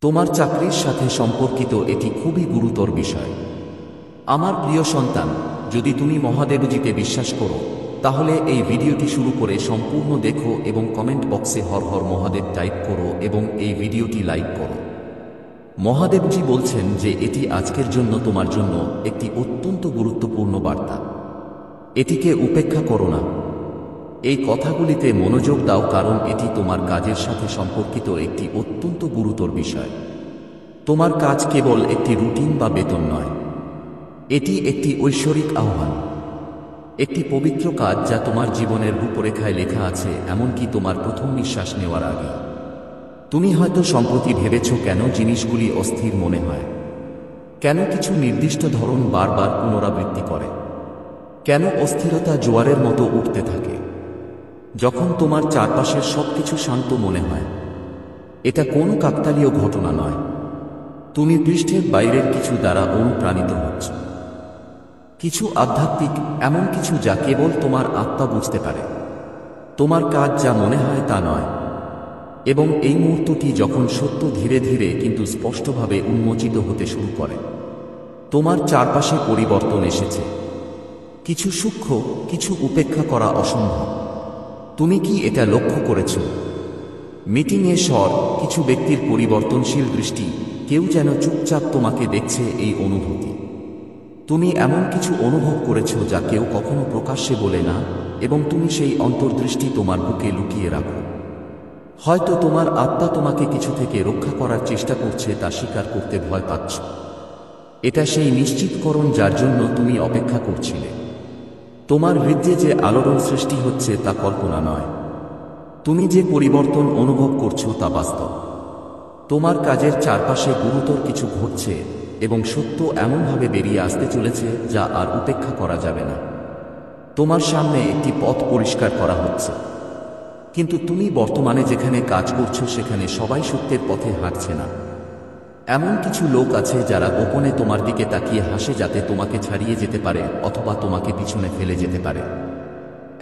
তোমার চাকরির সাথে সম্পর্কিত এটি খুবই গুরুতর বিষয়। আমার প্রিয় সন্তান, যদি তুমি মহাদেবজিতে বিশ্বাস করো তাহলে এই ভিডিওটি শুরু করে সম্পূর্ণ দেখো এবং কমেন্ট বক্সে হর হর মহাদেব টাইপ করো এবং এই ভিডিওটি লাইক করো। মহাদেবজি বলছেন যে এটি আজকের জন্য তোমার জন্য একটি অত্যন্ত গুরুত্বপূর্ণ বার্তা। এটিকে উপেক্ষা করো না। এই কথাগুলিতে মনোযোগ দাও, কারণ এটি তোমার কাজের সাথে সম্পর্কিত একটি অত্যন্ত গুরুতর বিষয়। তোমার কাজ কেবল একটি রুটিন বা বেতন নয়, এটি একটি ঐশ্বরিক আহ্বান, একটি পবিত্র কাজ যা তোমার জীবনের রূপরেখায় লেখা আছে, এমনকি তোমার প্রথম নিঃশ্বাস নেওয়ার আগে। তুমি হয়তো সম্প্রতি ভেবেছ কেন জিনিসগুলি অস্থির মনে হয়, কেন কিছু নির্দিষ্ট ধরন বারবার পুনরাবৃত্তি করে, কেন অস্থিরতা জোয়ারের মতো উঠতে থাকে যখন তোমার চারপাশের সবকিছু শান্ত মনে হয়। এটা কোনো কাকতালীয় ঘটনা নয়, তুমি পৃষ্ঠের বাইরের কিছু দ্বারা অনুপ্রাণিত হচ্ছ, কিছু আধ্যাত্মিক, এমন কিছু যা কেবল তোমার আত্মা বুঝতে পারে। তোমার কাজ যা মনে হয় তা নয়। এবং এই মুহূর্তটি যখন সত্য ধীরে ধীরে কিন্তু স্পষ্টভাবে উন্মোচিত হতে শুরু করে, তোমার চারপাশে পরিবর্তন এসেছে। কিছু সূক্ষ্ম, কিছু উপেক্ষা করা অসম্ভব। তুমি কি এটা লক্ষ্য করেছ? মিটিংয়ে স্বর, কিছু ব্যক্তির পরিবর্তনশীল দৃষ্টি, কেউ যেন চুপচাপ তোমাকে দেখছে, এই অনুভূতি। তুমি এমন কিছু অনুভব করেছ যা কেউ কখনো প্রকাশ্যে বলে না, এবং তুমি সেই অন্তর্দৃষ্টি তোমার বুকে লুকিয়ে রাখো। হয়তো তোমার আত্মা তোমাকে কিছু থেকে রক্ষা করার চেষ্টা করছে, তা স্বীকার করতে ভয় পাচ্ছ। এটা সেই নিশ্চিতকরণ যার জন্য তুমি অপেক্ষা করছিলে। তোমার হৃদয়ে যে আলোড়ন সৃষ্টি হচ্ছে তা কল্পনা নয়। তুমি যে পরিবর্তন অনুভব করছো তা বাস্তব। তোমার কাজের চারপাশে গুরুতর কিছু ঘটছে, এবং সত্য এমনভাবে বেরিয়ে আসতে চলেছে যা আর উপেক্ষা করা যাবে না। তোমার সামনে একটি পথ পরিষ্কার করা হচ্ছে। কিন্তু তুমি বর্তমানে যেখানে কাজ করছো সেখানে সবাই সত্যের পথে হাঁটছে না। এমন কিছু লোক আছে যারা গোপনে তোমার দিকে তাকিয়ে হাসে, যাতে তোমাকে ছাড়িয়ে যেতে পারে অথবা তোমাকে পিছনে ফেলে যেতে পারে।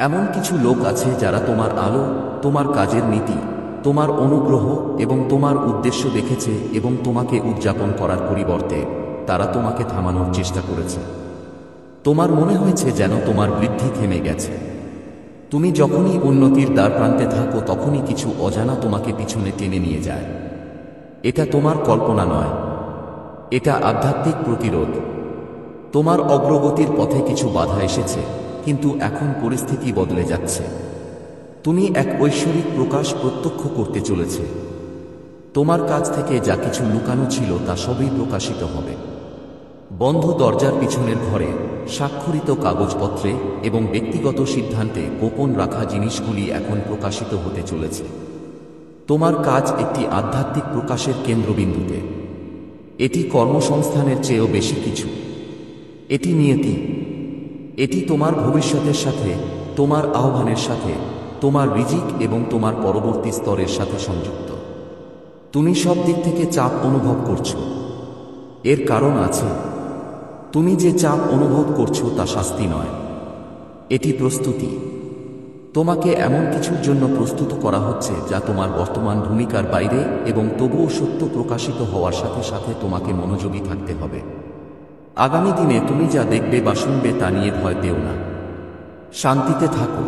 এমন কিছু লোক আছে যারা তোমার আলো, তোমার কাজের নীতি, তোমার অনুগ্রহ এবং তোমার উদ্দেশ্য দেখেছে, এবং তোমাকে উদযাপন করার পরিবর্তে তারা তোমাকে থামানোর চেষ্টা করেছে। তোমার মনে হয়েছে যেন তোমার বৃদ্ধি থেমে গেছে। তুমি যখনই উন্নতির দ্বার প্রান্তে থাকো তখনই কিছু অজানা তোমাকে পিছনে টেনে নিয়ে যায়। এটা তোমার কল্পনা নয়, এটা আধ্যাত্মিক প্রতিরোধ। তোমার অগ্রগতির পথে কিছু বাধা এসেছে, কিন্তু এখন পরিস্থিতি বদলে যাচ্ছে। তুমি এক ঐশ্বরিক প্রকাশ প্রত্যক্ষ করতে চলেছে। তোমার কাছ থেকে যা কিছু লুকানো ছিল তা সবই প্রকাশিত হবে। বন্ধ দরজার পিছনের ঘরে, স্বাক্ষরিত কাগজপত্রে এবং ব্যক্তিগত সিদ্ধান্তে গোপন রাখা জিনিসগুলি এখন প্রকাশিত হতে চলেছে। তোমার কাজ একটি আধ্যাত্মিক প্রকাশের কেন্দ্রবিন্দুতে। এটি কর্মসংস্থানের চেয়েও বেশি কিছু। এটি নিয়তি। এটি তোমার ভবিষ্যতের সাথে, তোমার আহ্বানের সাথে, তোমার রিজিক এবং তোমার পরবর্তী স্তরের সাথে সংযুক্ত। তুমি সব দিক থেকে চাপ অনুভব করছো। এর কারণ আছে। তুমি যে চাপ অনুভব করছো তা শাস্তি নয়, এটি প্রস্তুতি। তোমাকে এমন কিছুর জন্য প্রস্তুত করা হচ্ছে যা তোমার বর্তমান ভূমিকার বাইরে, এবং তবুও সত্য প্রকাশিত হওয়ার সাথে সাথে তোমাকে মনোযোগী থাকতে হবে। আগামী দিনে তুমি যা দেখবে বা শুনবে তা নিয়ে ভয় পেও না। শান্তিতে থাকো।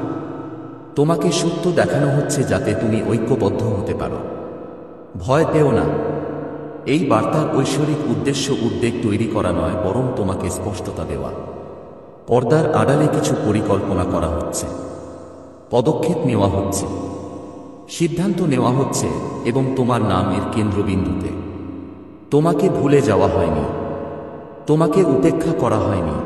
তোমাকে সত্য দেখানো হচ্ছে যাতে তুমি ঐক্যবদ্ধ হতে পারো। ভয় পেও না। এই বার্তার ঐশ্বরিক উদ্দেশ্য উদ্বেগ তৈরি করা নয়, বরং তোমাকে স্পষ্টতা দেওয়া। পর্দার আড়ালে কিছু পরিকল্পনা করা হচ্ছে, পদক্ষেপ নেওয়া হচ্ছে, সিদ্ধান্ত নেওয়া হচ্ছে, এবং তোমার নাম এর কেন্দ্রবিন্দুতে। তোমাকে ভুলে যাওয়া হয়নি, তোমাকে উপেক্ষা করা হয়নি।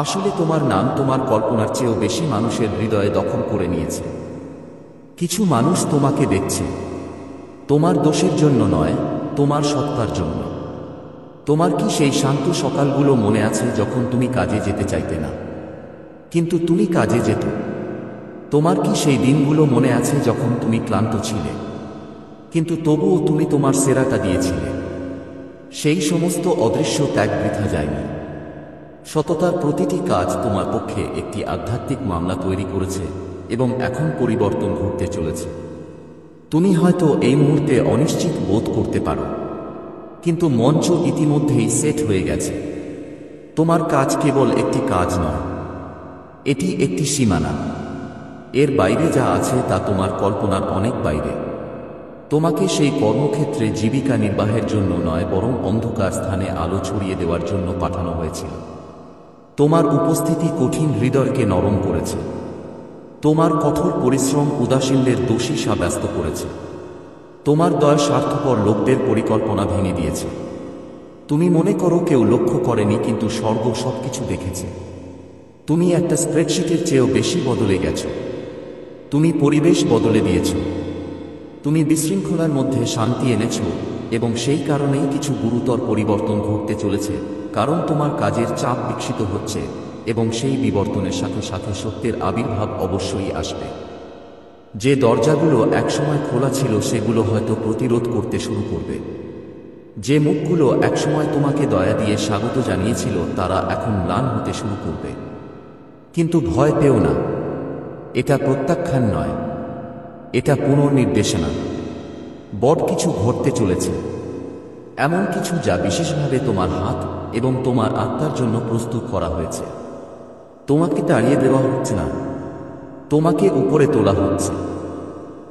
আসলে তোমার নাম তোমার কল্পনার চেয়েও বেশি মানুষের হৃদয়ে দখল করে নিয়েছে। কিছু মানুষ তোমাকে দেখছে, তোমার দোষের জন্য নয়, তোমার সত্তার জন্য। তোমার কি সেই শান্ত সকালগুলো মনে আছে যখন তুমি কাজে যেতে চাইতে না, কিন্তু তুমি কাজে যেত? তোমার কি সেই দিনগুলো মনে আছে যখন তুমি ক্লান্ত ছিলে, কিন্তু তবুও তুমি তোমার সেরাটা দিয়েছিলে? সেই সমস্ত অদৃশ্য ত্যাগ বৃথা যায়নি। সততার প্রতিটি কাজ তোমার পক্ষে একটি আধ্যাত্মিক মামলা তৈরি করেছে, এবং এখন পরিবর্তন ঘটতে চলেছে। তুমি হয়তো এই মুহূর্তে অনিশ্চিত বোধ করতে পারো, কিন্তু মঞ্চ ইতিমধ্যেই সেট হয়ে গেছে। তোমার কাজ কেবল একটি কাজ নয়, এটি একটি সীমানা। এর বাইরে যা আছে তা তোমার কল্পনার অনেক বাইরে। তোমাকে সেই কর্মক্ষেত্রে জীবিকা নির্বাহের জন্য নয়, বরং অন্ধকার স্থানে আলো ছড়িয়ে দেওয়ার জন্য পাঠানো হয়েছিল। তোমার উপস্থিতি কঠিন হৃদয়কে নরম করেছে। তোমার কঠোর পরিশ্রম উদাসীনদের দোষী সাব্যস্ত করেছে। তোমার দয় স্বার্থপর লোকদের পরিকল্পনা ভেঙে দিয়েছে। তুমি মনে করো কেউ লক্ষ্য করেনি, কিন্তু স্বর্গ সবকিছু দেখেছে। তুমি একটা স্প্রেডশিটের চেয়েও বেশি বদলে গেছ। তুমি পরিবেশ বদলে দিয়েছ। তুমি বিশৃঙ্খলার মধ্যে শান্তি এনেছ, এবং সেই কারণেই কিছু গুরুতর পরিবর্তন ঘটতে চলেছে, কারণ তোমার কাজের চাপ বিকশিত হচ্ছে, এবং সেই বিবর্তনের সাথে সাথে সত্যের আবির্ভাব অবশ্যই আসবে। যে দরজাগুলো একসময় খোলা ছিল সেগুলো হয়তো প্রতিরোধ করতে শুরু করবে। যে মুখগুলো একসময় তোমাকে দয়া দিয়ে স্বাগত জানিয়েছিল তারা এখন ম্লান হতে শুরু করবে। কিন্তু ভয় পেও না, এটা প্রত্যাখ্যান নয়, এটা পুনর্নির্দেশনা। বড় কিছু ঘটতে চলেছে, এমন কিছু যা বিশেষভাবে তোমার হাত এবং তোমার আত্মার জন্য প্রস্তুত করা হয়েছে। তোমাকে তাড়িয়ে দেওয়া হচ্ছে না, তোমাকে উপরে তোলা হচ্ছে।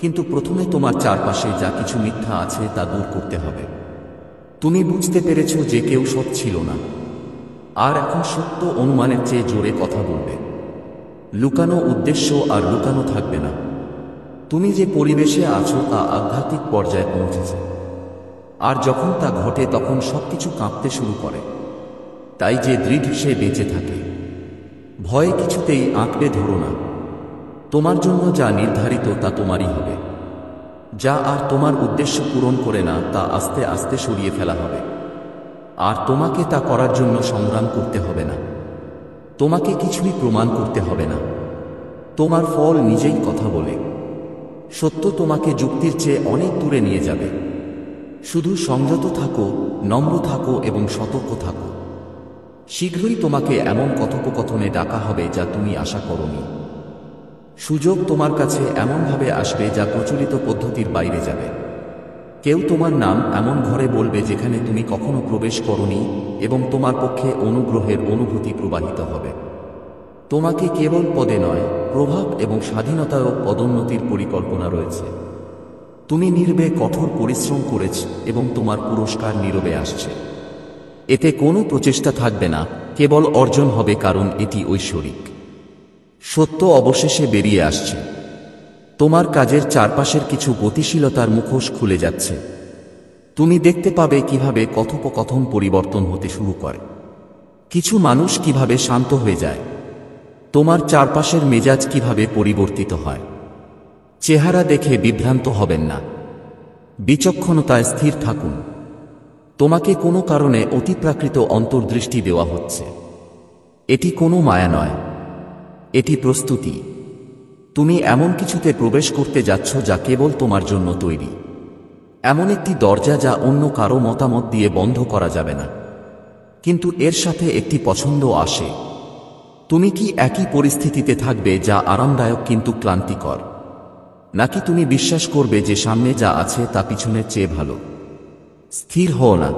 কিন্তু প্রথমে তোমার চারপাশে যা কিছু মিথ্যা আছে তা দূর করতে হবে। তুমি বুঝতে পেরেছ যে কেউ সৎ ছিল না, আর এখন সত্য অনুমানের চেয়ে জোরে কথা বলবে। লুকানো উদ্দেশ্য আর লুকানো থাকবে না। তুমি যে পরিবেশে আছো তা আধ্যাত্মিক পর্যায়ে পৌঁছেছে, আর যখন তা ঘটে তখন সবকিছু কাঁপতে শুরু করে। তাই যে দৃঢ় সে বেঁচে থাকে। ভয়ে কিছুতেই আঁকড়ে ধরো না। তোমার জন্য যা নির্ধারিত তা তোমারই হবে। যা আর তোমার উদ্দেশ্য পূরণ করে না তা আস্তে আস্তে সরিয়ে ফেলা হবে। আর তোমাকে তা করার জন্য সংগ্রাম করতে হবে না। তোমাকে কিছুই প্রমাণ করতে হবে না। তোমার ফল নিজেই কথা বলে। সত্য তোমাকে যুক্তির চেয়ে অনেক দূরে নিয়ে যাবে। শুধু সংযত থাকো, নম্র থাকো এবং সতর্ক থাকো। শীঘ্রই তোমাকে এমন কথোপকথনে ডাকা হবে যা তুমি আশা করোনি। সুযোগ তোমার কাছে এমনভাবে আসবে যা প্রচলিত পদ্ধতির বাইরে যাবে। কেউ তোমার নাম এমন ঘরে বলবে যেখানে তুমি কখনো প্রবেশ করোনি, এবং তোমার পক্ষে অনুগ্রহের অনুভূতি প্রবাহিত হবে। তোমাকে কেবল পদে নয়, প্রভাব এবং স্বাধীনতায়ও পদোন্নতির পরিকল্পনা রয়েছে। তুমি নীরবে কঠোর পরিশ্রম করেছ, এবং তোমার পুরস্কার নীরবে আসছে। এতে কোনো প্রচেষ্টা থাকবে না, কেবল অর্জন হবে, কারণ এটি ঐশ্বরিক। সত্য অবশেষে বেরিয়ে আসছে। তোমার কাজের চারপাশের কিছু গতিশীলতার মুখোশ খুলে যাচ্ছে। তুমি দেখতে পাবে কিভাবে কথোপকথন পরিবর্তন হতে শুরু করে। কিছু মানুষ কিভাবে শান্ত হয়ে যায়। তোমার চারপাশের মেজাজ কিভাবে পরিবর্তিত হয়। চেহারা দেখে বিভ্রান্ত হবেন না। বিচক্ষণতায় স্থির থাকুন। তোমাকে কোনো কারণে অতিপ্রাকৃত অন্তর্দৃষ্টি দেওয়া হচ্ছে। এটি কোনো মায়া নয়, এটি প্রস্তুতি। তুমি এমন কিছুতে প্রবেশ করতে যাচ্ছ যা কেবল তোমার জন্য তৈরি। এমন একটি দরজা যা অন্য কারো মতামত দিয়ে বন্ধ করা যাবে না। কিন্তু এর সাথে একটি পছন্দ আসে। তুমি কি একই পরিস্থিতিতে থাকবে যা আরামদায়ক কিন্তু ক্লান্তিকর, নাকি তুমি বিশ্বাস করবে যে সামনে যা আছে তা পিছনের চেয়ে ভালো? স্থির হও না।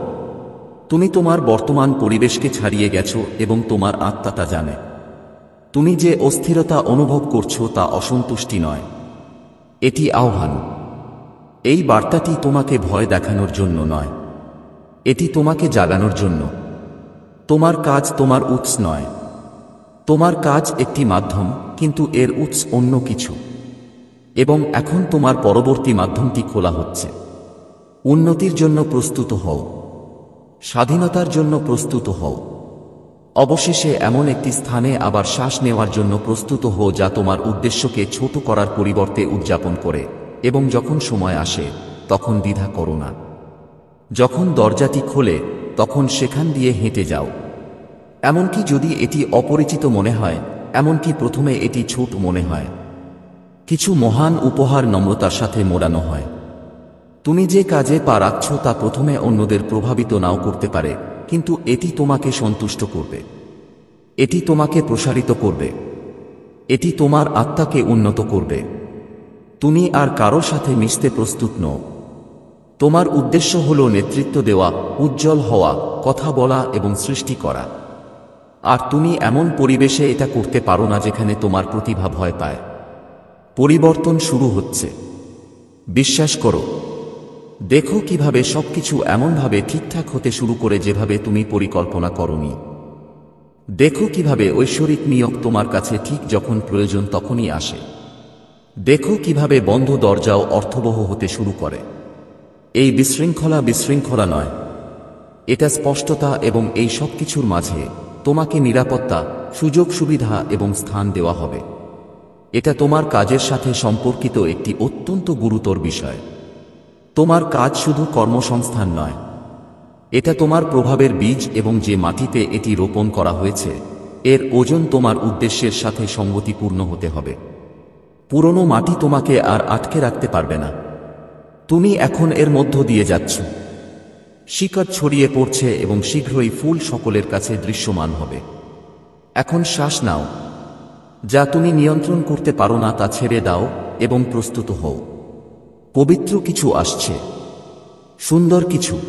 তুমি তোমার বর্তমান পরিবেশকে ছাড়িয়ে গেছো, এবং তোমার আত্মা তা জানে। তুমি যে অস্থিরতা অনুভব করছো তা অসন্তুষ্টি নয়, এটি আহ্বান। এই বার্তাটি তোমাকে ভয় দেখানোর জন্য নয়, এটি তোমাকে জাগানোর জন্য। তোমার কাজ তোমার উৎস নয়। তোমার কাজ একটি মাধ্যম, কিন্তু এর উৎস অন্য কিছু। এবং এখন তোমার পরবর্তী মাধ্যমটি খোলা হচ্ছে। উন্নতির জন্য প্রস্তুত হও। স্বাধীনতার জন্য প্রস্তুত হও। অবশেষে এমন একটি স্থানে আবার শ্বাস নেওয়ার জন্য প্রস্তুত হও যা তোমার উদ্দেশ্যকে ছোট করার পরিবর্তে উদযাপন করে। এবং যখন সময় আসে তখন দ্বিধা করো না। যখন দরজাটি খোলে তখন সেখান দিয়ে হেঁটে যাও। এমনকি যদি এটি অপরিচিত মনে হয়, এমনকি প্রথমে এটি ছোট মনে হয়। কিছু মহান উপহার নম্রতার সাথে মোড়ানো হয়। তুমি যে কাজে পা রাখছ তা প্রথমে অন্যদের প্রভাবিত নাও করতে পারে, কিন্তু এটি তোমাকে সন্তুষ্ট করবে। এটি তোমাকে প্রসারিত করবে। এটি তোমার আত্মাকে উন্নত করবে। তুমি আর কারো সাথে মিশতে প্রস্তুত নও। তোমার উদ্দেশ্য হল নেতৃত্ব দেওয়া, উজ্জ্বল হওয়া, কথা বলা এবং সৃষ্টি করা। আর তুমি এমন পরিবেশে এটা করতে পারো না যেখানে তোমার প্রতিভা ভয় পায়। পরিবর্তন শুরু হচ্ছে। বিশ্বাস করো। দেখো কিভাবে সবকিছু এমনভাবে ঠিকঠাক হতে শুরু করে যেভাবে তুমি পরিকল্পনা করোনি। দেখো কিভাবে ঐশ্বরিক নিয়োগ তোমার কাছে ঠিক যখন প্রয়োজন তখনই আসে। দেখো কিভাবে বন্ধ দরজাও অর্থবহ হতে শুরু করে। এই বিশৃঙ্খলা নয়, এটা স্পষ্টতা, এবং এই সব কিছুর মাঝে তোমাকে নিরাপত্তা, সুযোগ সুবিধা এবং স্থান দেওয়া হবে। এটা তোমার কাজের সাথে সম্পর্কিত একটি অত্যন্ত গুরুতর বিষয়। তোমার কাজ শুধু কর্মসংস্থান নয়, এটা তোমার প্রভাবের বীজ, এবং যে মাটিতে এটি রোপণ করা হয়েছে এর ওজন তোমার উদ্দেশ্যের সাথে সঙ্গতিপূর্ণ হতে হবে। পুরনো মাটি তোমাকে আর আটকে রাখতে পারবে না। তুমি এখন এর মধ্য দিয়ে যাচ্ছ। শিকড় ছড়িয়ে পড়ছে এবং শীঘ্রই ফুল সকলের কাছে দৃশ্যমান হবে। এখন শ্বাস নাও। যা তুমি নিয়ন্ত্রণ করতে পারো না তা ছেড়ে দাও এবং প্রস্তুত হও। পবিত্র কিছু আসছে, সুন্দর কিছু,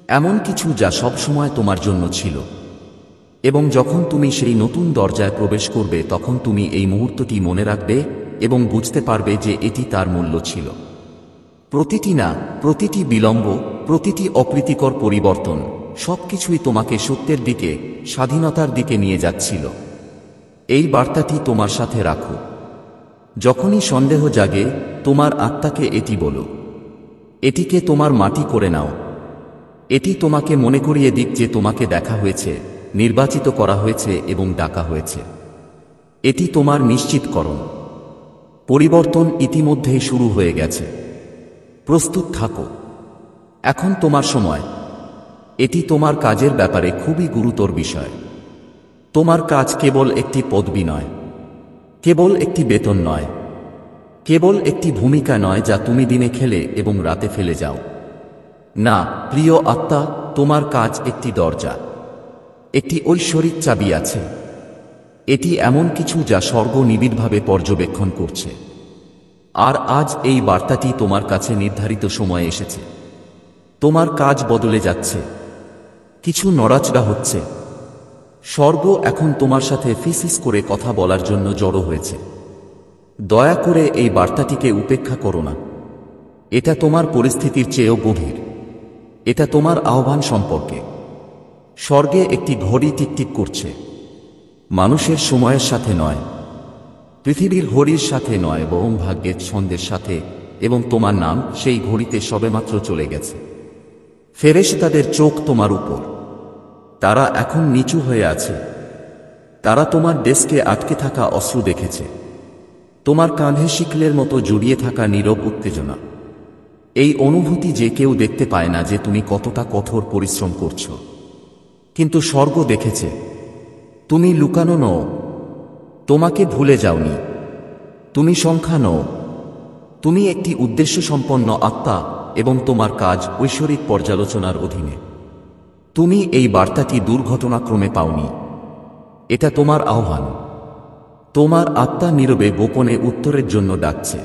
এমন কিছু যা সবসময় তোমার জন্য ছিল। এবং যখন তুমি সেই নতুন দরজায় প্রবেশ করবে তখন তুমি এই মুহূর্তটি মনে রাখবে এবং বুঝতে পারবে যে এটি তার মূল্য ছিল। প্রতিটি বিলম্ব, প্রতিটি অপ্রীতিকর পরিবর্তন, সবকিছুই তোমাকে সত্যের দিকে, স্বাধীনতার দিকে নিয়ে যাচ্ছিল। এই বার্তাটি তোমার সাথে রাখো। যখনই সন্দেহ জাগে, তোমার আত্মাকে এটি বলো। এটিকে তোমার মাটি করে নাও। এটি তোমাকে মনে করিয়ে দিক যে তোমাকে দেখা হয়েছে, নির্বাচিত করা হয়েছে এবং ডাকা হয়েছে। এটি তোমার নিশ্চিতকরণ। পরিবর্তন ইতিমধ্যেই শুরু হয়ে গেছে। প্রস্তুত থাকো। এখন তোমার সময়। এটি তোমার কাজের ব্যাপারে খুবই গুরুতর বিষয়। তোমার কাজ কেবল একটি পদবি নয়, কেবল একটি বেতন নয়, কেবল একটি ভূমিকা নয় যা তুমি দিনে খেলে এবং রাতে ফেলে যাও। না, প্রিয় আত্মা, তোমার কাজ একটি দরজা। একটি ঐশ্বরিক চাবি আছে। এটি এমন কিছু যা স্বর্গ নিবিড়ভাবে পর্যবেক্ষণ করছে। আর আজ এই বার্তাটি তোমার কাছে নির্ধারিত সময়ে এসেছে। তোমার কাজ বদলে যাচ্ছে। কিছু নড়াচড়া হচ্ছে। স্বর্গ এখন তোমার সাথে ফিসিস করে কথা বলার জন্য জড়ো হয়েছে। দয়া করে এই বার্তাটিকে উপেক্ষা করো না। এটা তোমার পরিস্থিতির চেয়েও গভীর। এটা তোমার আহ্বান সম্পর্কে। স্বর্গে একটি ঘড়ি টিকটিক করছে। মানুষের সময়ের সাথে নয়, পৃথিবীর ঘড়ির সাথে নয়, বরং ভাগ্যের ছন্দের সাথে, এবং তোমার নাম সেই ঘড়িতে সবেমাত্র চলে গেছে। ফেরেশতাদের চোখ তোমার উপর। তারা এখন নিচু হয়ে আছে। তারা তোমার ডেস্কে আটকে থাকা অশ্রু দেখেছে। তোমার কাঁধে শিকলের মতো জড়িয়ে থাকা নীরব উত্তেজনা। এই অনুভূতি যে কেউ দেখতে পায় না যে তুমি কতটা কঠোর পরিশ্রম করছো। কিন্তু স্বর্গ দেখেছে। তুমি লুকানো নও। তোমাকে ভুলে যাওনি। তুমি সংখ্যা নও। তুমি একটি উদ্দেশ্যসম্পন্ন আত্মা, এবং তোমার কাজ ঐশ্বরিক পর্যালোচনার অধীনে। তুমি এই বার্তাটি দুর্ঘটনাক্রমে পাওনি। এটা তোমার আহ্বান। তোমার আত্মা নীরবে গোপনে উত্তরের জন্য ডাকছে,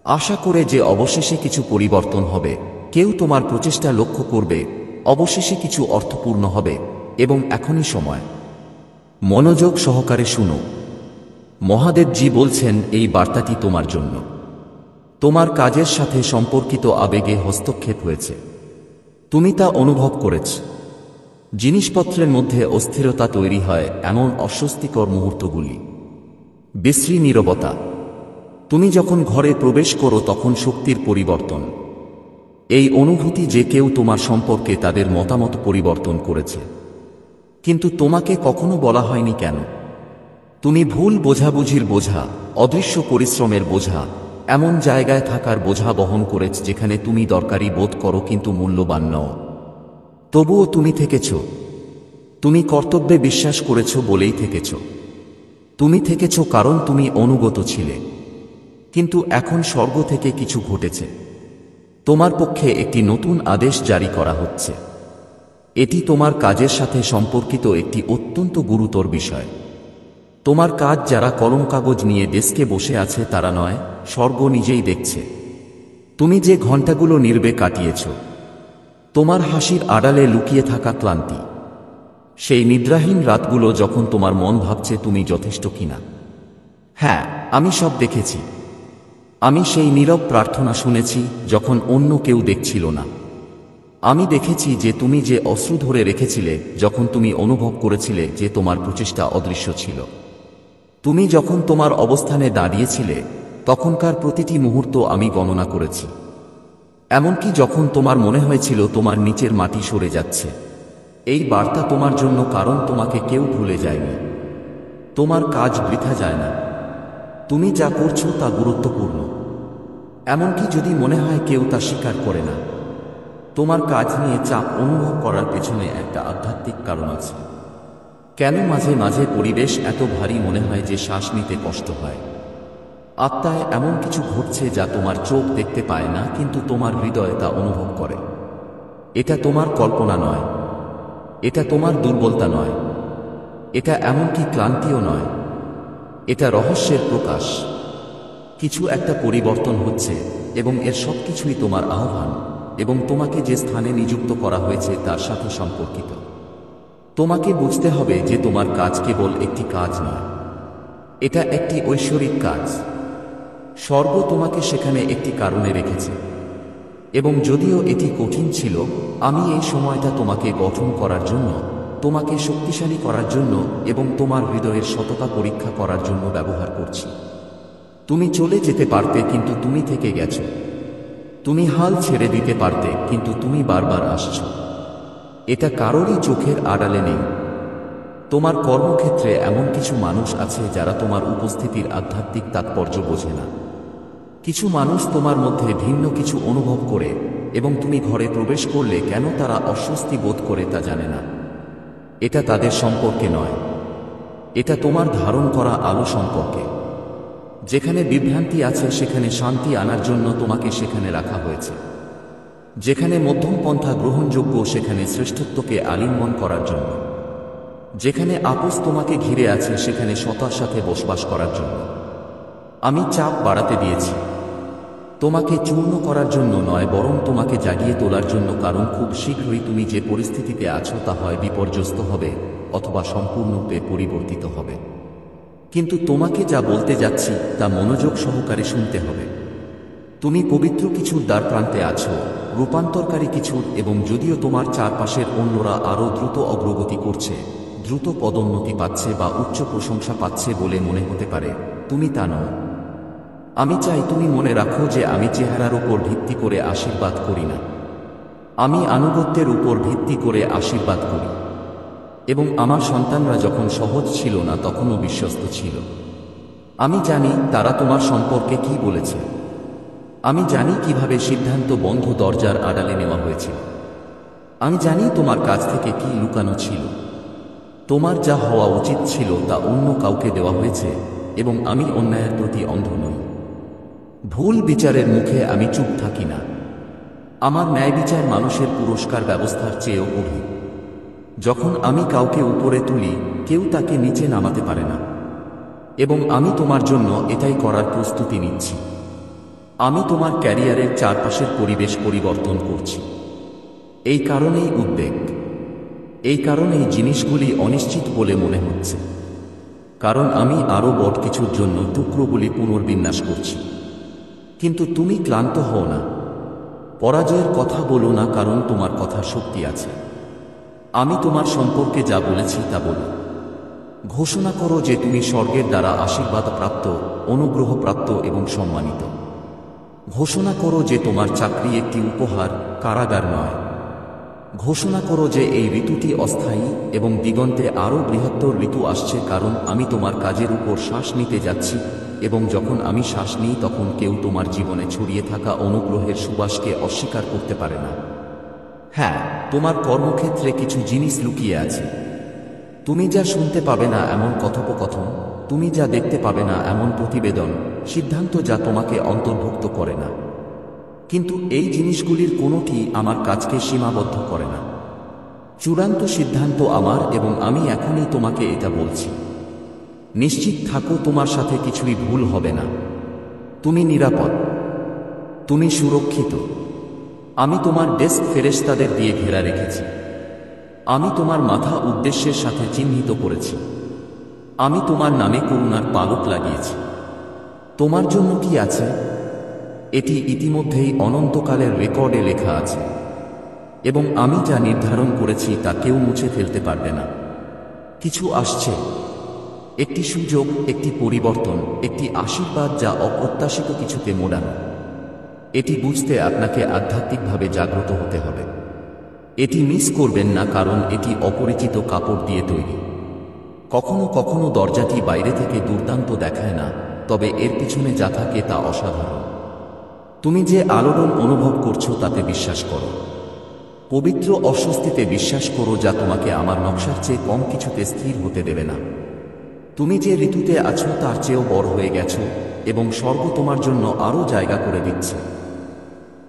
আশা করে যে অবশেষে কিছু পরিবর্তন হবে। কেউ তোমার প্রচেষ্টা লক্ষ্য করবে, অবশেষে কিছু অর্থপূর্ণ হবে, এবং এখনই সময়। মনোযোগ সহকারে শুনো। মহাদেবজি বলছেন এই বার্তাটি তোমার জন্য। তোমার কাজের সাথে সম্পর্কিত আবেগে হস্তক্ষেপ হয়েছে। তুমি তা অনুভব করেছ। জিনিসপত্রের মধ্যে অস্থিরতা তৈরি হয়, এমন অস্বস্তিকর মুহূর্তগুলি। বিশ্রী নীরবতা। তুমি যখন ঘরে প্রবেশ করো তখন শক্তির পরিবর্তন। এই অনুভূতি যে কেউ তোমার সম্পর্কে তাদের মতামত পরিবর্তন করেছে। কিন্তু তোমাকে কখনো বলা হয়নি কেন। তুমি ভুল বোঝাবুঝির বোঝা, অদৃশ্য পরিশ্রমের বোঝা, এমন জায়গায় থাকার বোঝা বহন করেছ যেখানে তুমি দরকারি বোধ করো কিন্তু মূল্যবান নও। তবুও তুমি থেকেছ। তুমি কর্তব্যে বিশ্বাস করেছ বলেই থেকেছ। তুমি থেকেছ কারণ তুমি অনুগত ছিলে। কিন্তু এখন স্বর্গ থেকে কিছু ঘটেছে। তোমার পক্ষে একটি নতুন আদেশ জারি করা হচ্ছে। এটি তোমার কাজের সাথে সম্পর্কিত একটি অত্যন্ত গুরুতর বিষয়। তোমার কাজ যারা কলম কাগজ নিয়ে ডেস্কে বসে আছে তারা নয়, স্বর্গ নিজেই দেখছে তুমি যে ঘণ্টাগুলো নীরবে কাটিয়েছ। তোমার হাসির আড়ালে লুকিয়ে থাকা ক্লান্তি, সেই নিদ্রাহীন রাতগুলো যখন তোমার মন ভাবছে তুমি যথেষ্ট কিনা। হ্যাঁ, আমি সব দেখেছি। আমি সেই নীরব প্রার্থনা শুনেছি যখন অন্য কেউ দেখছিল না। আমি দেখেছি যে তুমি যে অশ্রু ধরে রেখেছিলে যখন তুমি অনুভব করেছিলে যে তোমার প্রচেষ্টা অদৃশ্য ছিল। তুমি যখন তোমার অবস্থানে দাঁড়িয়েছিলে তখনকার প্রতিটি মুহূর্ত আমি গণনা করেছি। এমনকি যখন তোমার মনে হয়েছিল তোমার নিচের মাটি সরে যাচ্ছে। এই বার্তা তোমার জন্য, কারণ তোমাকে কেউ ভুলে যায়নি। তোমার কাজ বৃথা যায় না। তুমি যা করছো তা গুরুত্বপূর্ণ, এমনকি যদি মনে হয় কেউ তা স্বীকার করে না। তোমার কাজ নিয়ে চাপ অনুভব করার পেছনে একটা আধ্যাত্মিক কারণ আছে। কেন মাঝে মাঝে পরিবেশ এত ভারী মনে হয় যে শ্বাস নিতে কষ্ট হয়? আত্মায় এমন কিছু ঘটছে যা তোমার চোখ দেখতে পায় না, কিন্তু তোমার হৃদয় তা অনুভব করে। এটা তোমার কল্পনা নয়, এটা তোমার দুর্বলতা নয়, এটা এমনকি ক্লান্তিও নয়, এটা রহস্যের প্রকাশ। কিছু একটা পরিবর্তন হচ্ছে এবং এর সবকিছুই তোমার আহ্বান এবং তোমাকে যে স্থানে নিযুক্ত করা হয়েছে তার সাথে সম্পর্কিত। তোমাকে বুঝতে হবে যে তোমার কাজ কেবল একটি কাজ নয়, এটা একটি ঐশ্বরিক কাজ। স্বর্গ তোমাকে সেখানে একটি কারণে রেখেছে। এবং যদিও এটি কঠিন ছিল, আমি এই সময়টা তোমাকে গঠন করার জন্য, তোমাকে শক্তিশালী করার জন্য এবং তোমার হৃদয়ের সততা পরীক্ষা করার জন্য ব্যবহার করছি। তুমি চলে যেতে পারতে কিন্তু তুমি থেকে গেছ। তুমি হাল ছেড়ে দিতে পারতে কিন্তু তুমি বারবার আসছ। এটা কারোরই চোখের আড়ালে নেই। তোমার কর্মক্ষেত্রে এমন কিছু মানুষ আছে যারা তোমার উপস্থিতির আধ্যাত্মিক তাৎপর্য বোঝে না। কিছু মানুষ তোমার মধ্যে ভিন্ন কিছু অনুভব করে এবং তুমি ঘরে প্রবেশ করলে কেন তারা অস্বস্তি বোধ করে তা জানে না। এটা তাদের সম্পর্কে নয়, এটা তোমার ধারণ করা আলো সম্পর্কে। যেখানে বিভ্রান্তি আছে সেখানে শান্তি আনার জন্য তোমাকে সেখানে রাখা হয়েছে। যেখানে মধ্যম পন্থা গ্রহণযোগ্য সেখানে শ্রেষ্ঠত্বকে আলিঙ্গন করার জন্য। যেখানে আপোস তোমাকে ঘিরে আছে সেখানে সতার সাথে বসবাস করার জন্য। আমি চাপ বাড়াতে দিয়েছি তোমাকে চূর্ণ করার জন্য নয়, বরং তোমাকে জাগিয়ে তোলার জন্য, কারণ খুব শীঘ্রই তুমি যে পরিস্থিতিতে আছো তা হয় বিপর্যস্ত হবে অথবা সম্পূর্ণরূপে পরিবর্তিত হবে। কিন্তু তোমাকে যা বলতে যাচ্ছি তা মনোযোগ সহকারে শুনতে হবে। তুমি পবিত্র কিছুর দ্বারপ্রান্তে আছো, রূপান্তরকারী কিছুর, এবং যদিও তোমার চারপাশের অন্যরা আরও দ্রুত অগ্রগতি করছে, দ্রুত পদোন্নতি পাচ্ছে বা উচ্চ প্রশংসা পাচ্ছে বলে মনে হতে পারে, তুমি তা নও। আমি চাই তুমি মনে রাখো যে আমি চেহারার উপর ভিত্তি করে আশীর্বাদ করি না। আমি আনুগত্যের উপর ভিত্তি করে আশীর্বাদ করি। এবং আমার সন্তানরা যখন সহজ ছিল না তখনও বিশ্বস্ত ছিল। আমি জানি তারা তোমার সম্পর্কে কি বলেছে। আমি জানি কিভাবে সিদ্ধান্ত বন্ধ দরজার আড়ালে নেওয়া হয়েছিল। আমি জানি তোমার কাছ থেকে কি লুকানো ছিল। তোমার যা হওয়া উচিত ছিল তা অন্য কাউকে দেওয়া হয়েছে, এবং আমি অন্যায়ের প্রতি অন্ধ নই। ভুল বিচারের মুখে আমি চুপ থাকি না। আমার ন্যায় বিচার মানুষের পুরস্কার ব্যবস্থার চেয়েও গভীর। যখন আমি কাউকে উপরে তুলি, কেউ তাকে নিচে নামাতে পারে না। এবং আমি তোমার জন্য এটাই করার প্রস্তুতি নিচ্ছি। আমি তোমার ক্যারিয়ারের চারপাশের পরিবেশ পরিবর্তন করছি। এই কারণেই উদ্বেগ, এই কারণেই জিনিসগুলি অনিশ্চিত বলে মনে হচ্ছে, কারণ আমি আরও বড় কিছুর জন্য টুকরোগুলি পুনর্বিন্যাস করছি। কিন্তু তুমি ক্লান্ত হও না। পরাজয়ের কথা বলো না, কারণ তোমার কথার শক্তি আছে। আমি তোমার সম্পর্কে যা বলেছি তা বলো। ঘোষণা করো যে তুমি স্বর্গের দ্বারা আশীর্বাদপ্রাপ্ত, অনুগ্রহপ্রাপ্ত এবং সম্মানিত। ঘোষণা করো যে তোমার চাকরি একটি উপহার, কারাগার নয়। ঘোষণা করো যে এই ঋতুটি অস্থায়ী এবং দিগন্তে আরও বৃহত্তর ঋতু আসছে, কারণ আমি তোমার কাজের উপর শ্বাস নিতে যাচ্ছি, এবং যখন আমি শ্বাস নিই তখন কেউ তোমার জীবনে ছড়িয়ে থাকা অনুগ্রহের সুবাসকে অস্বীকার করতে পারে না। হ্যাঁ, তোমার কর্মক্ষেত্রে কিছু জিনিস লুকিয়ে আছে। তুমি যা শুনতে পাবে না এমন কথোপকথন, তুমি যা দেখতে পাবে না এমন প্রতিবেদন, সিদ্ধান্ত যা তোমাকে অন্তর্ভুক্ত করে না। কিন্তু এই জিনিসগুলির কোনোটি আমার কাজকে সীমাবদ্ধ করে না। চূড়ান্ত সিদ্ধান্ত আমার, এবং আমি এখনই তোমাকে এটা বলছি। নিশ্চিত থাকো তোমার সাথে কিছুই ভুল হবে না। তুমি নিরাপদ, তুমি সুরক্ষিত। আমি তোমার ডেস্ক ফেরেশতাদের দিয়ে ঘেরা রেখেছি। আমি তোমার মাথা উদ্দেশ্যের সাথে চিহ্নিত করেছি। আমি তোমার নামে করুণার পালক লাগিয়েছি। তোমার জন্য কি আছে এটি ইতিমধ্যেই অনন্তকালের রেকর্ডে লেখা আছে, এবং আমি যা নির্ধারণ করেছি তা কেউ মুছে ফেলতে পারবে না। কিছু আসছে, একটি সুযোগ, একটি পরিবর্তন, একটি আশীর্বাদ যা অপ্রত্যাশিত কিছুতে মোড়ানো। এটি বুঝতে আপনাকে আধ্যাত্মিকভাবে জাগ্রত হতে হবে। এটি মিস করবেন না, কারণ এটি অপরিচিত কাপড় দিয়ে তৈরি। কখনো কখনো দরজাটি বাইরে থেকে দুর্দান্ত দেখায় না, তবে এর পিছনে যা থাকে তা অসাধারণ। তুমি যে আলোড়ন অনুভব করছো তাতে বিশ্বাস করো। পবিত্র অস্বস্তিতে বিশ্বাস করো, যা তোমাকে আমার নকশার চেয়ে কম কিছুতে স্থির হতে দেবে না। তুমি যে ঋতুতে আছো তার চেয়েও বড় হয়ে গেছো, এবং স্বর্গ তোমার জন্য আরও জায়গা করে দিচ্ছে।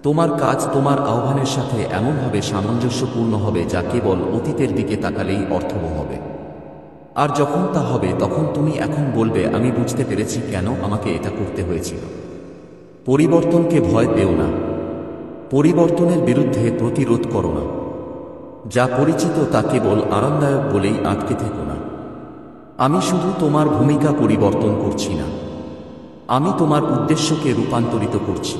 তোমার কাজ তোমার আহ্বানের সাথে এমনভাবে সামঞ্জস্যপূর্ণ হবে যা কেবল অতীতের দিকে তাকালেই অর্থবহ হবে। আর যখন তা হবে তখন তুমি এখন বলবে, আমি বুঝতে পেরেছি কেন আমাকে এটা করতে হয়েছিল। পরিবর্তনকে ভয় পেও না। পরিবর্তনের বিরুদ্ধে প্রতিরোধ করো না। যা পরিচিত তা কেবল আরামদায়ক বলেই আটকে থেকো না। আমি শুধু তোমার ভূমিকা পরিবর্তন করছি না, আমি তোমার উদ্দেশ্যকে রূপান্তরিত করছি।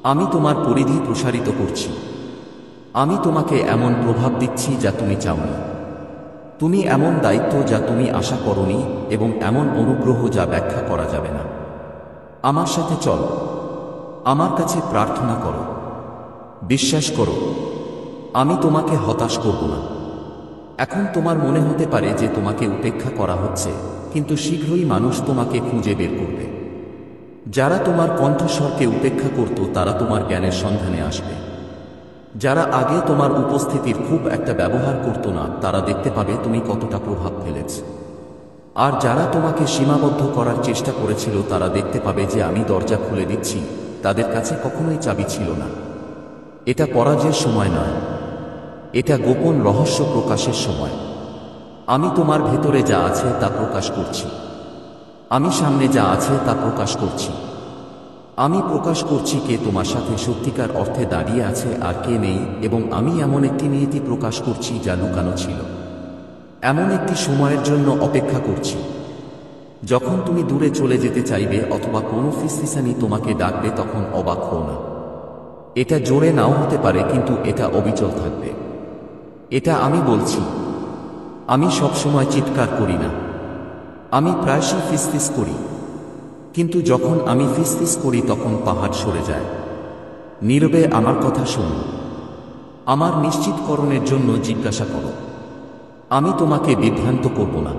আমি তোমার পরিধি প্রসারিত করছি। আমি তোমাকে এমন প্রভাব দিচ্ছি যা তুমি চাওনি। তুমি এমন দায়িত্ব যা তুমি আশা করনি, এবং এমন অনুগ্রহ যা ব্যাখ্যা করা যাবে না। আমার সাথে চলো, আমার কাছে প্রার্থনা করো, বিশ্বাস করো, আমি তোমাকে হতাশ করব না। এখন তোমার মনে হতে পারে যে তোমাকে উপেক্ষা করা হচ্ছে, কিন্তু শীঘ্রই মানুষ তোমাকে খুঁজে বের করবে। যারা তোমার কণ্ঠস্বরকে উপেক্ষা করত তারা তোমার জ্ঞানের সন্ধানে আসবে। যারা আগে তোমার উপস্থিতির খুব একটা ব্যবহার করত না, তারা দেখতে পাবে তুমি কতটা প্রভাব ফেলেছ। আর যারা তোমাকে সীমাবদ্ধ করার চেষ্টা করেছিল তারা দেখতে পাবে যে আমি দরজা খুলে দিচ্ছি। তাদের কাছে কখনোই চাবি ছিল না। এটা পরাজয়ের সময় নয়, এটা গোপন রহস্য প্রকাশের সময়। আমি তোমার ভেতরে যা আছে তা প্রকাশ করছি। আমি সামনে যা আছে তা প্রকাশ করছি। আমি প্রকাশ করছি কে তোমার সাথে সত্যিকার অর্থে দাঁড়িয়ে আছে আর কে নেই, এবং আমি এমন একটি নীতি প্রকাশ করছি যা লুকানো ছিল। এমন একটি সময়ের জন্য অপেক্ষা করছি যখন তুমি দূরে চলে যেতে চাইবে অথবা কোনো ফিসফিসানি তোমাকে ডাকবে, তখন অবাক হও না। এটা জোরে নাও হতে পারে, কিন্তু এটা অবিচল থাকবে। এটা আমি বলছি। আমি সবসময় চিৎকার করি না, আমি প্রায়শই ফিসফিস করি। কিন্তু যখন আমি ফিসফিস করি তখন পাহাড় সরে যায়। নীরবে আমার কথা শোনো। আমার নিশ্চিতকরণের জন্য জিজ্ঞাসা করো। আমি তোমাকে বিভ্রান্ত করব না।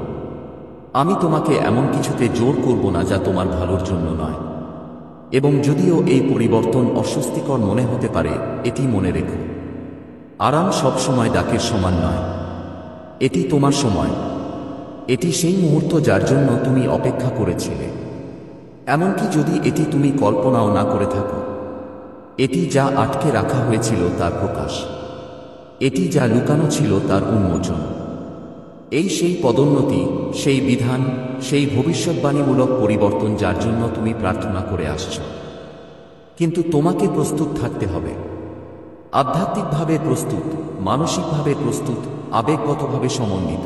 আমি তোমাকে এমন কিছুতে জোর করব না যা তোমার ভালোর জন্য নয়। এবং যদিও এই পরিবর্তন অস্বস্তিকর মনে হতে পারে, এটি মনে রেখো, আরাম সবসময় ডাকের সমান নয়। এটি তোমার সময়। এটি সেই মুহূর্ত যার জন্য তুমি অপেক্ষা করেছিলে। এমনকি যদি এটি তুমি কল্পনাও না করে থাকো। এটি যা আটকে রাখা হয়েছিল তার প্রকাশ। এটি যা লুকানো ছিল তার উন্মোচন। এই সেই পদোন্নতি, সেই বিধান, সেই ভবিষ্যৎবাণীমূলক পরিবর্তন যার জন্য তুমি প্রার্থনা করে আসছ। কিন্তু তোমাকে প্রস্তুত থাকতে হবে। আধ্যাত্মিকভাবে প্রস্তুত, মানসিকভাবে প্রস্তুত, আবেগগতভাবে সমন্বিত।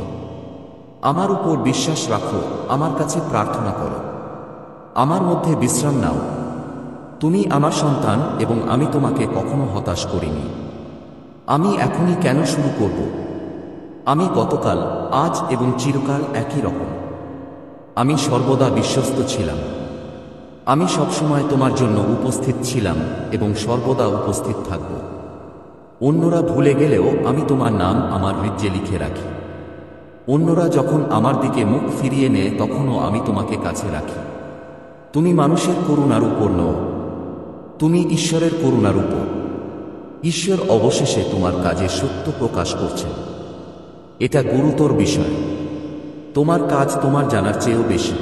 আমার উপর বিশ্বাস রাখো, আমার কাছে প্রার্থনা করো, আমার মধ্যে বিশ্রাম নাও। তুমি আমার সন্তান, এবং আমি তোমাকে কখনো হতাশ করিনি। আমি এখনই কেন শুরু করব? আমি গতকাল, আজ এবং চিরকাল একই রকম। আমি সর্বদা বিশ্বস্ত ছিলাম। আমি সবসময় তোমার জন্য উপস্থিত ছিলাম এবং সর্বদা উপস্থিত থাকব। অন্যরা ভুলে গেলেও আমি তোমার নাম আমার হৃদয়ে লিখে রাখি। অন্যরা যখন আমার দিকে মুখ ফিরিয়ে নেয় তখনও আমি তোমাকে কাছে রাখি। তুমি মানুষের করুণার উপর নও, তুমি ঈশ্বরের করুণার উপর। ঈশ্বর অবশেষে তোমার কাজে সত্য প্রকাশ করছেন। এটা গুরুতর বিষয়। তোমার কাজ তোমার জানার চেয়েও বেশি।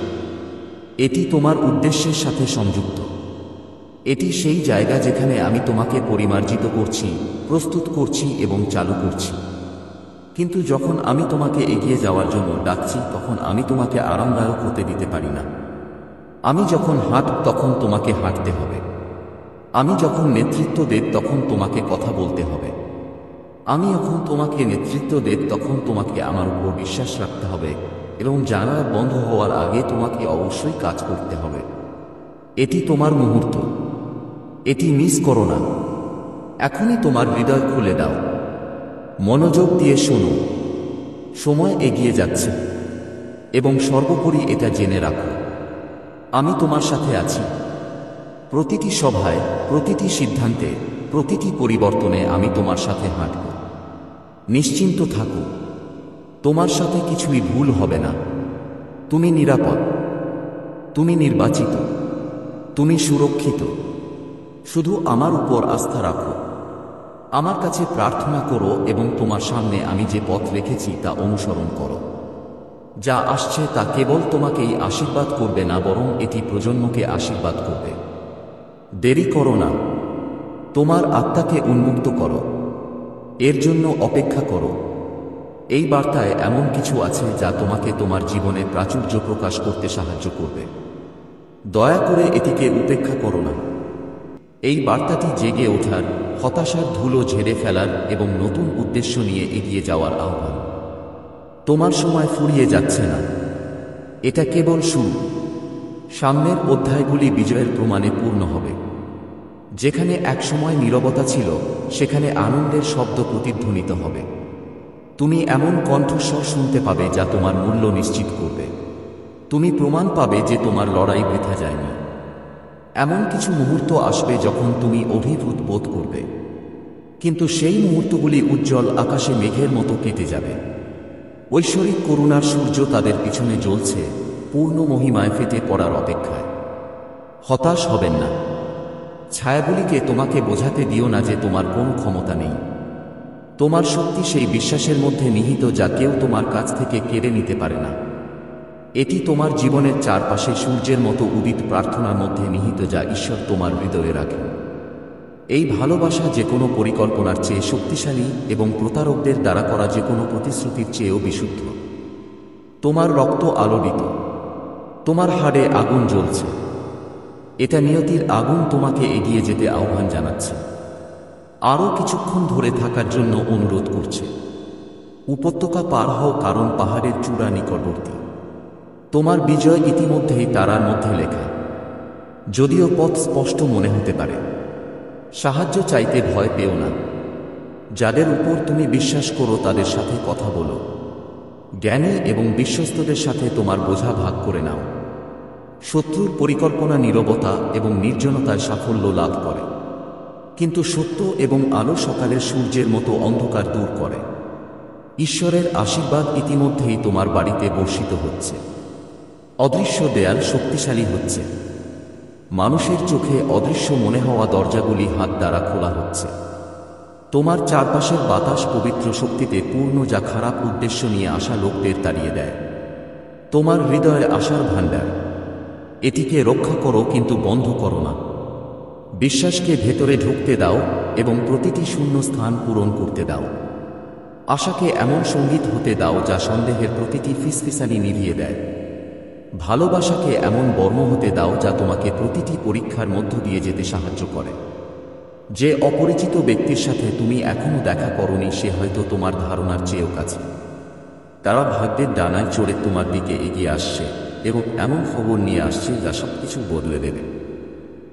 এটি তোমার উদ্দেশ্যের সাথে সংযুক্ত। এটি সেই জায়গা যেখানে আমি তোমাকে পরিমার্জিত করছি, প্রস্তুত করছি এবং চালু করছি। কিন্তু যখন আমি তোমাকে এগিয়ে যাওয়ার জন্য ডাকছি তখন আমি তোমাকে আরামদায়ক হতে দিতে পারি না। আমি যখন তখন তোমাকে হাঁটতে হবে। আমি যখন নেতৃত্ব দেব তখন তোমাকে কথা বলতে হবে। আমি যখন তোমাকে নেতৃত্ব দেব তখন তোমাকে আমার উপর বিশ্বাস রাখতে হবে এবং জানালা বন্ধ হওয়ার আগে তোমাকে অবশ্যই কাজ করতে হবে। এটি তোমার মুহূর্ত, এটি মিস করো না। এখনই তোমার হৃদয় খুলে দাও, মনোযোগ দিয়ে শোনো। সময় এগিয়ে যাচ্ছে এবং সর্বোপরি এটা জেনে রাখো, আমি তোমার সাথে আছি। প্রতিটি সভায়, প্রতিটি সিদ্ধান্তে, প্রতিটি পরিবর্তনে আমি তোমার সাথে হাঁটব। নিশ্চিন্ত থাকো, তোমার সাথে কিছুই ভুল হবে না। তুমি নিরাপদ, তুমি নির্বাচিত, তুমি সুরক্ষিত। শুধু আমার উপর আস্থা রাখো, আমার কাছে প্রার্থনা করো এবং তোমার সামনে আমি যে পথ রেখেছি তা অনুসরণ করো। যা আসছে তা কেবল তোমাকেই আশীর্বাদ করবে না, বরং এটি প্রজন্মকে আশীর্বাদ করবে। দেরি করো না, তোমার আত্মাকে উন্মুক্ত করো, এর জন্য অপেক্ষা করো। এই বার্তায় এমন কিছু আছে যা তোমাকে তোমার জীবনে প্রাচুর্য প্রকাশ করতে সাহায্য করবে। দয়া করে এটিকে উপেক্ষা করো না। এই বার্তাটি জেগে ওঠার, হতাশার ধুলো ঝেড়ে ফেলার এবং নতুন উদ্দেশ্য নিয়ে এগিয়ে যাওয়ার আহ্বান। তোমার সময় ফুরিয়ে যাচ্ছে না, এটা কেবল শুরু। সামনের অধ্যায়গুলি বিজয়ের প্রমাণে পূর্ণ হবে। যেখানে একসময় নীরবতা ছিল সেখানে আনন্দের শব্দ প্রতিধ্বনিত হবে। তুমি এমন কণ্ঠস্বর শুনতে পাবে যা তোমার মূল্য নিশ্চিত করবে। তুমি প্রমাণ পাবে যে তোমার লড়াই বৃথা যায়নি। এমন কিছু মুহূর্ত আসবে যখন তুমি অভিভূত বোধ করবে, কিন্তু সেই মুহূর্তগুলি উজ্জ্বল আকাশে মেঘের মতো কেটে যাবে। ঐশ্বরিক করুণার সূর্য তাদের পিছনে জ্বলছে, পূর্ণ মহিমায় ফেটে পড়ার অপেক্ষায়। হতাশ হবেন না। ছায়াগুলিকে তোমাকে বোঝাতে দিও না যে তোমার কোনো ক্ষমতা নেই। তোমার শক্তি সেই বিশ্বাসের মধ্যে নিহিত যা কেউ তোমার কাছ থেকে কেড়ে নিতে পারে না। এটি তোমার জীবনের চারপাশে সূর্যের মতো উদিত প্রার্থনার মধ্যে নিহিত যা ঈশ্বর তোমার হৃদয়ে রাখেন। এই ভালোবাসা যে কোনো পরিকল্পনার চেয়ে শক্তিশালী এবং প্রতারকদের দ্বারা করা যে কোনো প্রতিশ্রুতির চেয়েও বিশুদ্ধ। তোমার রক্ত আলোড়িত, তোমার হাড়ে আগুন জ্বলছে। এটা নিয়তির আগুন তোমাকে এগিয়ে যেতে আহ্বান জানাচ্ছে, আরও কিছুক্ষণ ধরে থাকার জন্য অনুরোধ করছে। উপত্যকা পার হও, কারণ পাহাড়ের চূড়া নিকটবর্তী। তোমার বিজয় ইতিমধ্যেই তারার মধ্যে লেখা। যদিও পথ স্পষ্ট মনে হতে পারে, সাহায্য চাইতে ভয় পেও না। যাদের উপর তুমি বিশ্বাস করো তাদের সাথে কথা বলো। জ্ঞানী এবং বিশ্বস্তদের সাথে তোমার বোঝা ভাগ করে নাও। শত্রুর পরিকল্পনা নীরবতা এবং নির্জনতায় সাফল্য লাভ করে, কিন্তু সত্য এবং আলো সকালের সূর্যের মতো অন্ধকার দূর করে। ঈশ্বরের আশীর্বাদ ইতিমধ্যেই তোমার বাড়িতে বর্ষিত হচ্ছে। অদৃশ্য দেয়াল শক্তিশালী হচ্ছে। মানুষের চোখে অদৃশ্য মনে হওয়া দরজাগুলি হাত দ্বারা খোলা হচ্ছে। তোমার চারপাশের বাতাস পবিত্র শক্তিতে পূর্ণ যা খারাপ উদ্দেশ্য নিয়ে আসা লোকদের তাড়িয়ে দেয়। তোমার হৃদয়ে আশার ভাণ্ডার, এটিকে রক্ষা করো কিন্তু বন্ধ করো না। বিশ্বাসকে ভেতরে ঢুকতে দাও এবং প্রতিটি শূন্য স্থান পূরণ করতে দাও। আশাকে এমন সঙ্গীত হতে দাও যা সন্দেহের প্রতিটি ফিসফিসানি নিভিয়ে দেয়। ভালোবাসাকে এমন বর্ম হতে দাও যা তোমাকে প্রতিটি পরীক্ষার মধ্য দিয়ে যেতে সাহায্য করে। যে অপরিচিত ব্যক্তির সাথে তুমি এখনো দেখা করনি সে হয়তো তোমার ধারণার চেয়েও কাছে। তারা ভাগ্যের ডানায় চড়ে তোমার দিকে এগিয়ে আসছে এবং এমন খবর নিয়ে আসছে যা সবকিছু বদলে দেবে।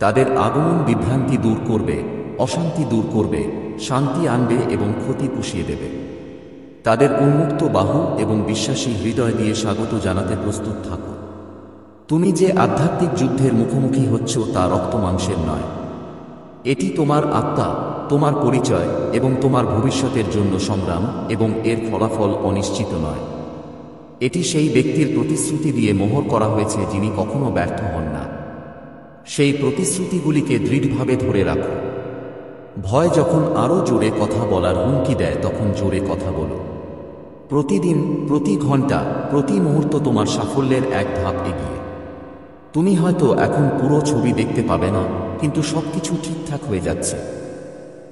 তাদের আগমন বিভ্রান্তি দূর করবে, অশান্তি দূর করবে, শান্তি আনবে এবং ক্ষতি পুষিয়ে দেবে। তাদের উন্মুক্ত বাহু এবং বিশ্বাসী হৃদয় দিয়ে স্বাগত জানাতে প্রস্তুত থাকো। তুমি যে আধ্যাত্মিক যুদ্ধের মুখোমুখি হচ্ছ তা রক্ত মাংসের নয়। এটি তোমার আত্মা, তোমার পরিচয় এবং তোমার ভবিষ্যতের জন্য সংগ্রাম, এবং এর ফলাফল অনিশ্চিত নয়। এটি সেই ব্যক্তির প্রতিশ্রুতি দিয়ে মোহর করা হয়েছে যিনি কখনো ব্যর্থ হন না। সেই প্রতিশ্রুতিগুলিকে দৃঢ়ভাবে ধরে রাখো। ভয় যখন আরও জোরে কথা বলার হুমকি দেয় তখন জোরে কথা বলো। প্রতিদিন, প্রতি ঘন্টা, প্রতি মুহূর্ত তোমার সাফল্যের এক ধাপ এগিয়ে। তুমি হয়তো এখন পুরো ছবি দেখতে পাবে না, কিন্তু সবকিছু ঠিকঠাক হয়ে যাচ্ছে।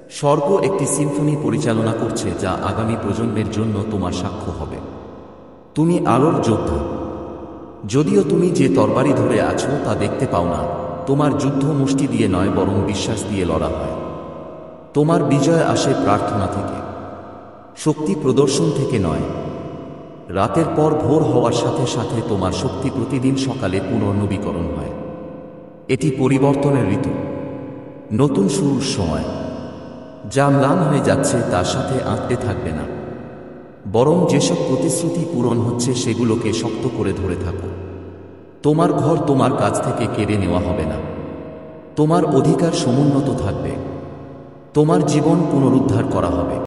স্বর্গ একটি সিম্ফনি পরিচালনা করছে যা আগামী প্রজন্মের জন্য তোমার সাক্ষ্য হবে। তুমি আলোর যোদ্ধা। যদিও তুমি যে তরবারি ধরে আছো তা দেখতে পাও না, তোমার যুদ্ধ মুষ্টি দিয়ে নয় বরং বিশ্বাস দিয়ে লড়া হয়। তোমার বিজয় আসে প্রার্থনা থেকে, শক্তি প্রদর্শন থেকে নয়। রাতের পর ভোর হওয়ার সাথে সাথে তোমার শক্তি প্রতিদিন সকালে পুনর্নবীকরণ হয়। এটি পরিবর্তনের ঋতু, নতুন শুরুর সময়। যা ম্লান হয়ে যাচ্ছে তার সাথে আঁকড়ে থাকবে না, বরং যেসব প্রতিশ্রুতি পূরণ হচ্ছে সেগুলোকে শক্ত করে ধরে থাকো। তোমার ঘর তোমার কাছ থেকে কেড়ে নেওয়া হবে না, তোমার অধিকার সমুন্নত থাকবে, তোমার জীবন পুনরুদ্ধার করা হবে।